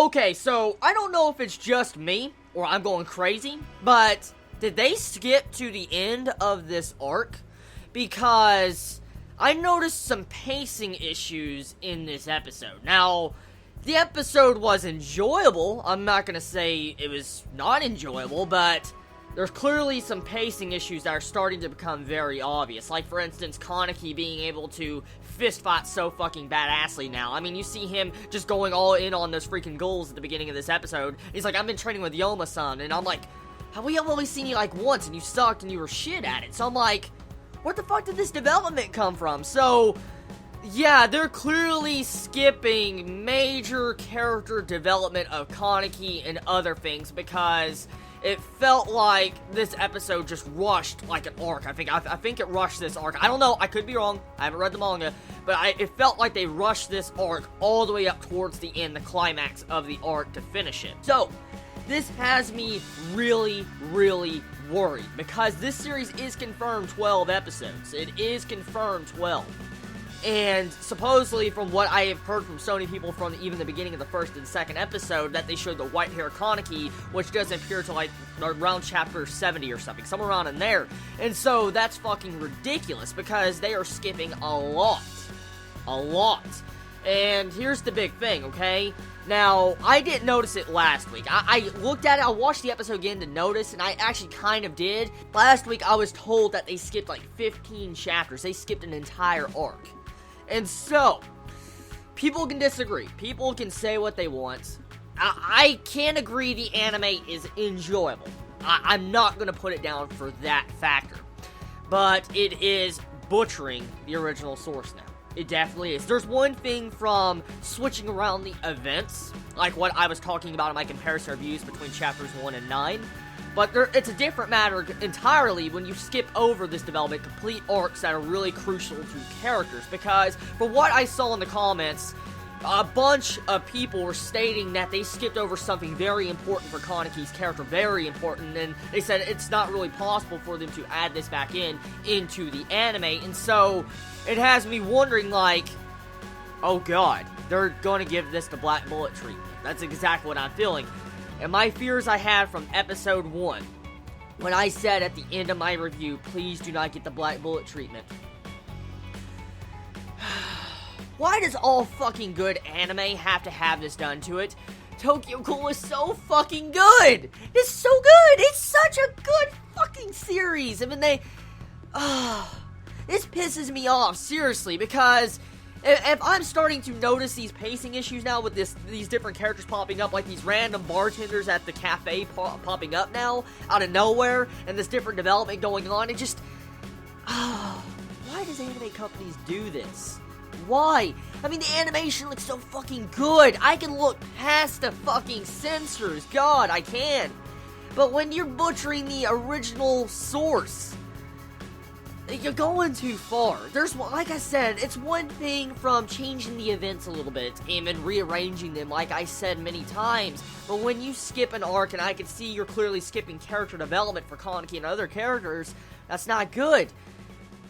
Okay, so I don't know if it's just me or I'm going crazy, but did they skip to the end of this arc? Because I noticed some pacing issues in this episode. Now, the episode was enjoyable. I'm not going to say it was not enjoyable, but there's clearly some pacing issues that are starting to become very obvious. Like, for instance, Kaneki being able to fist fight so fucking badassly now. I mean, you see him just going all in on those freaking ghouls at the beginning of this episode. He's like, I've been training with Yoma-san, and I'm like, we have only seen you like once, and you sucked, and you were shit at it. So I'm like, where the fuck did this development come from? So, yeah, they're clearly skipping major character development of Kaneki and other things, because it felt like this episode just rushed like an arc. I think it rushed this arc. I don't know, I could be wrong. I haven't read the manga, but it felt like they rushed this arc all the way up towards the end, the climax of the arc to finish it. So, this has me really, really worried, because this series is confirmed 12 episodes. It is confirmed 12. And supposedly, from what I have heard from so many people from even the beginning of the first and second episode, that they showed the white hair Kaneki, which doesn't appear to like around chapter 70 or something, somewhere around in there. And so that's fucking ridiculous, because they are skipping a lot. A lot. And here's the big thing, okay? Now, I didn't notice it last week. I looked at it, I watched the episode again to notice, and I actually kind of did. Last week, I was told that they skipped like 15 chapters. They skipped an entire arc. And so, people can disagree. People can say what they want. I can't agree the anime is enjoyable. I'm not going to put it down for that factor. But it is butchering the original source now. It definitely is. There's one thing from switching around the events, like what I was talking about in my comparison reviews between chapters 1 and 9. But it's a different matter entirely when you skip over this development, complete arcs that are really crucial to characters. Because, from what I saw in the comments, a bunch of people were stating that they skipped over something very important for Kaneki's character, very important, and they said it's not really possible for them to add this back into the anime, and so it has me wondering, like, oh god, they're gonna give this the Black Bullet treatment. That's exactly what I'm feeling. And my fears I had from episode 1, when I said at the end of my review, please do not get the Black Bullet treatment. Why does all fucking good anime have to have this done to it? Tokyo Ghoul is so fucking good! It's so good! It's such a good fucking series! I mean, this pisses me off, seriously, because if I'm starting to notice these pacing issues now with these different characters popping up, like these random bartenders at the cafe popping up now, out of nowhere, and this different development going on, it just... why does anime companies do this? Why? I mean, the animation looks so fucking good. I can look past the fucking censors. God, I can. But when you're butchering the original source, you're going too far. There's, like I said, it's one thing from changing the events a little bit and rearranging them, like I said many times. But when you skip an arc, and I can see you're clearly skipping character development for Kaneki and other characters, that's not good.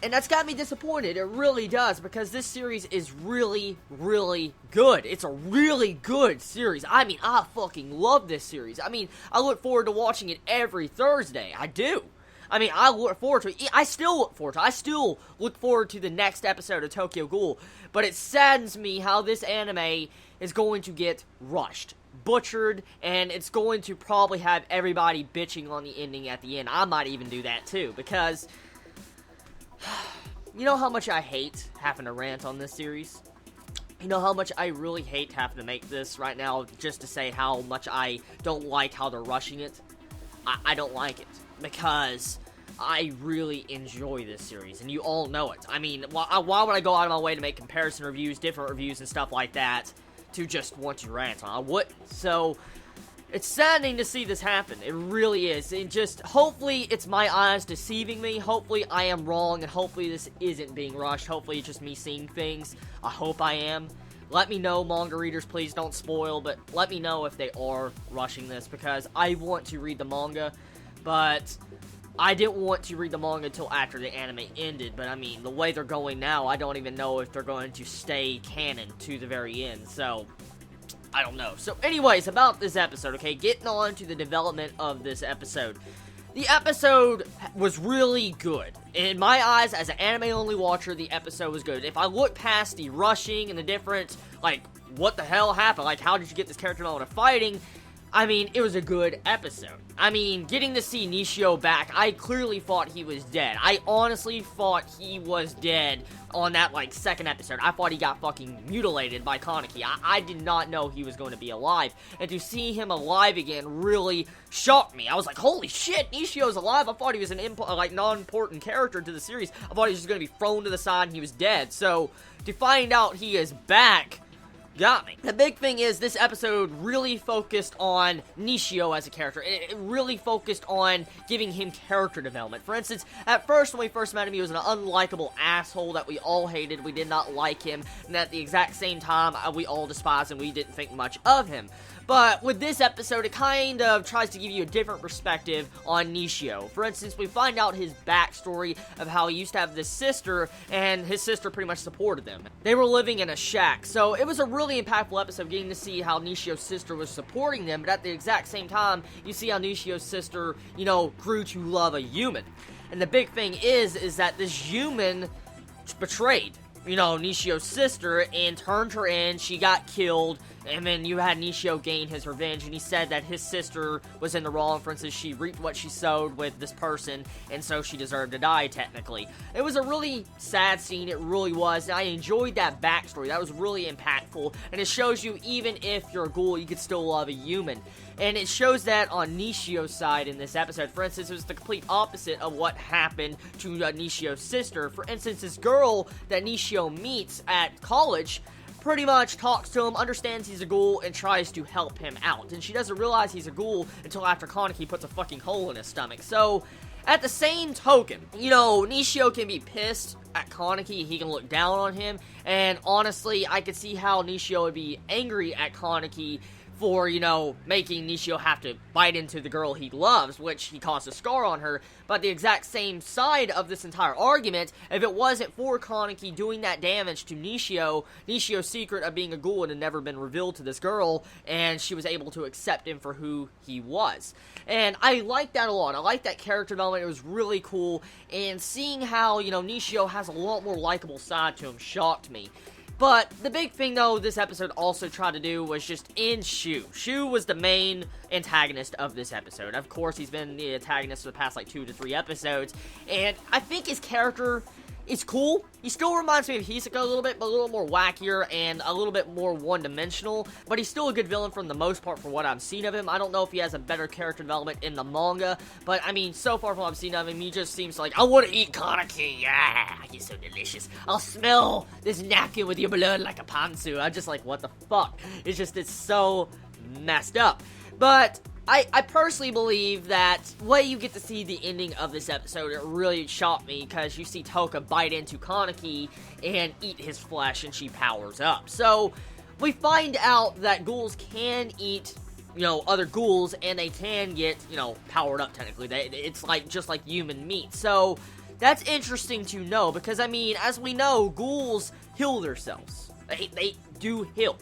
And that's got me disappointed, it really does, because this series is really, really good. It's a really good series. I mean, I fucking love this series. I mean, I look forward to watching it every Thursday. I do. I mean, I look forward to it. I still look forward to the next episode of Tokyo Ghoul. But it saddens me how this anime is going to get rushed, butchered, and it's going to probably have everybody bitching on the ending at the end. I might even do that too, because... you know how much I hate having to rant on this series? You know how much I really hate having to make this right now just to say how much I don't like how they're rushing it? I don't like it, because I really enjoy this series, and you all know it. I mean, why would I go out of my way to make comparison reviews, different reviews, and stuff like that to just want to rant on? I wouldn't. So, it's saddening to see this happen. It really is. It just, hopefully, it's my eyes deceiving me. Hopefully, I am wrong, and hopefully, this isn't being rushed. Hopefully, it's just me seeing things. I hope I am. Let me know, manga readers, please don't spoil, but let me know if they are rushing this, because I want to read the manga, but I didn't want to read the manga until after the anime ended. But, I mean, the way they're going now, I don't even know if they're going to stay canon to the very end, so... I don't know. So anyways, about this episode, okay, getting on to the development of this episode. The episode was really good. In my eyes, as an anime-only watcher, the episode was good. If I look past the rushing and the different, like, what the hell happened? Like, how did you get this character development of fighting? I mean, it was a good episode. I mean, getting to see Nishio back, I clearly thought he was dead. I honestly thought he was dead on that, like, second episode. I thought he got fucking mutilated by Kaneki. I did not know he was going to be alive. And to see him alive again really shocked me. I was like, holy shit, Nishio's alive. I thought he was an non-important character to the series. I thought he was just going to be thrown to the side and he was dead. So, to find out he is back got me. The big thing is this episode really focused on Nishio as a character. It really focused on giving him character development. For instance, at first when we first met him, he was an unlikable asshole that we all hated. We did not like him, and at the exact same time, we all despised and we didn't think much of him. But with this episode, it kind of tries to give you a different perspective on Nishio. For instance, we find out his backstory of how he used to have this sister, and his sister pretty much supported them. They were living in a shack, so it was a really impactful episode getting to see how Nishio's sister was supporting them, but at the exact same time, you see how Nishio's sister, you know, grew to love a human. And the big thing is that this human betrayed, you know, Nishio's sister and turned her in. She got killed, and then you had Nishio gain his revenge, and he said that his sister was in the wrong. For instance, she reaped what she sowed with this person, and so she deserved to die, technically. It was a really sad scene, it really was, and I enjoyed that backstory. That was really impactful, and it shows you even if you're a ghoul, you can still love a human. And it shows that on Nishio's side in this episode. For instance, it was the complete opposite of what happened to Nishio's sister. For instance, this girl that Nishio meets at college pretty much talks to him, understands he's a ghoul, and tries to help him out. And she doesn't realize he's a ghoul until after Kaneki puts a fucking hole in his stomach. So, at the same token, you know, Nishio can be pissed at Kaneki, he can look down on him, and honestly, I could see how Nishio would be angry at Kaneki for, you know, making Nishio have to bite into the girl he loves, which he caused a scar on her. But the exact same side of this entire argument, if it wasn't for Kaneki doing that damage to Nishio, Nishio's secret of being a ghoul had never been revealed to this girl, and she was able to accept him for who he was. And I like that a lot. I like that character development. It was really cool, and seeing how, you know, Nishio has a lot more likable side to him shocked me. But the big thing, though, this episode also tried to do was just end Shu. Shu was the main antagonist of this episode. Of course, he's been the antagonist for the past, like, 2 to 3 episodes. And I think his character is cool. He still reminds me of Hisoka a little bit, but a little more wackier and a little bit more one-dimensional. But he's still a good villain for the most part for what I've seen of him. I don't know if he has a better character development in the manga. But, I mean, so far from what I've seen of him, he just seems like, I want to eat Kaneki. Yeah, you're so delicious. I'll smell this napkin with your blood like a pantsu. I'm just like, what the fuck? It's so messed up. But I personally believe that when you get to see the ending of this episode, it really shocked me because you see Toka bite into Kaneki and eat his flesh and she powers up. So, we find out that ghouls can eat, you know, other ghouls and they can get, you know, powered up technically. It's like, just like human meat. So, that's interesting to know because, I mean, as we know, ghouls heal themselves. They do heal.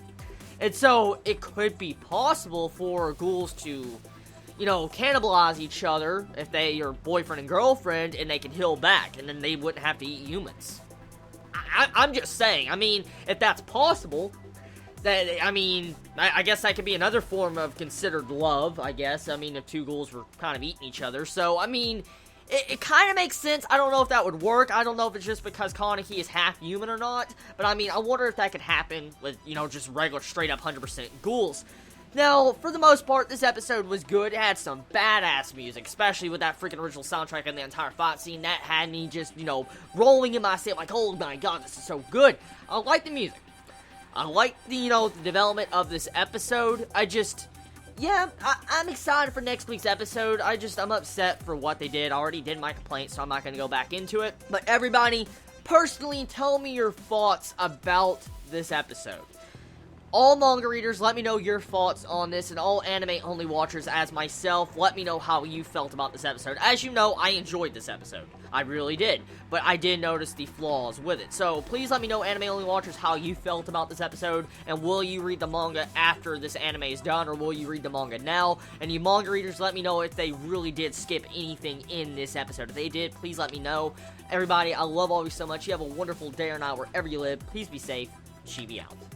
And so, it could be possible for ghouls to, you know, cannibalize each other if they are boyfriend and girlfriend, and they can heal back, and then they wouldn't have to eat humans. I'm just saying, I mean, if that's possible, that, I mean, I guess that could be another form of considered love, I guess. I mean, if two ghouls were kind of eating each other. So, I mean, it kind of makes sense. I don't know if that would work. I don't know if it's just because Kaneki is half human or not. But, I mean, I wonder if that could happen with, you know, just regular, straight-up 100% ghouls. Now, for the most part, this episode was good. It had some badass music, especially with that freaking original soundtrack and the entire fight scene. That had me just, you know, rolling in my seat like, oh my god, this is so good. I like the music. I like the, you know, the development of this episode. I'm excited for next week's episode. I'm upset for what they did. I already did my complaint, so I'm not going to go back into it. But everybody, personally, tell me your thoughts about this episode. All manga readers, let me know your thoughts on this, and all anime-only watchers as myself, let me know how you felt about this episode. As you know, I enjoyed this episode. I really did. But I did notice the flaws with it. So, please let me know, anime-only watchers, how you felt about this episode, and will you read the manga after this anime is done, or will you read the manga now? And you manga readers, let me know if they really did skip anything in this episode. If they did, please let me know. Everybody, I love all of you so much. You have a wonderful day or night wherever you live. Please be safe. Chibi out.